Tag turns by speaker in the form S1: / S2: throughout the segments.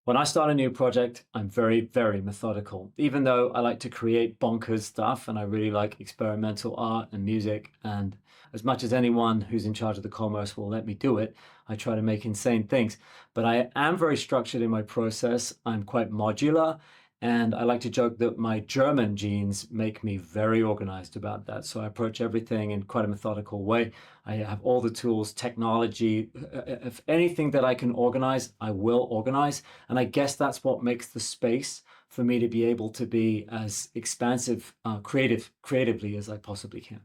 S1: When I start a new project, I'm very, very methodical. Even though I like to create bonkers stuff and I really like experimental art and music, and as much as anyone who's in charge of the commerce will let me do it, I try to make insane things. But I am very structured in my process. I'm quite modular, and I like to joke that my German genes make me very organized about that. So I approach everything in quite a methodical way. I have all the tools, technology, if anything that I can organize, I will organize. And I guess that's what makes the space for me to be able to be as expansive, creatively as I possibly can.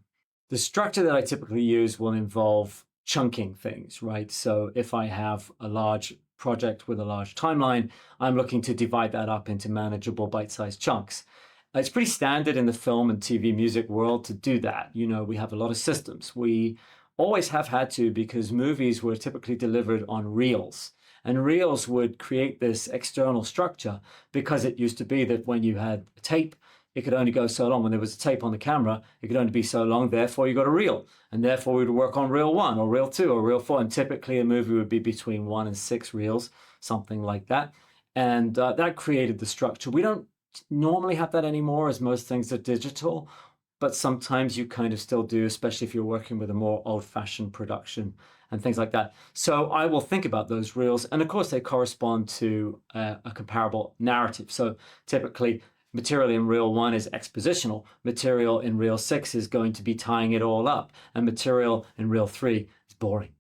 S1: The structure that I typically use will involve chunking things, right? So if I have a large project with a large timeline, I'm looking to divide that up into manageable bite-sized chunks. It's pretty standard in the film and TV music world to do that. You know, we have a lot of systems. We always have had to because movies were typically delivered on reels. And reels would create this external structure because it used to be that when you had a tape, it could only go so long. When there was a tape on the camera, it could only be so long. Therefore, you got a reel. And therefore, we would work on reel 1 or reel 2 or reel 4. And typically, a movie would be between 1 and 6 reels, something like that. And that created the structure. We don't normally have that anymore, as most things are digital. But sometimes you kind of still do, especially if you're working with a more old-fashioned production and things like that. So I will think about those reels. And of course, they correspond to a comparable narrative. So typically, material in reel 1 is expositional. Material in reel 6 is going to be tying it all up. And material in reel 3 is boring.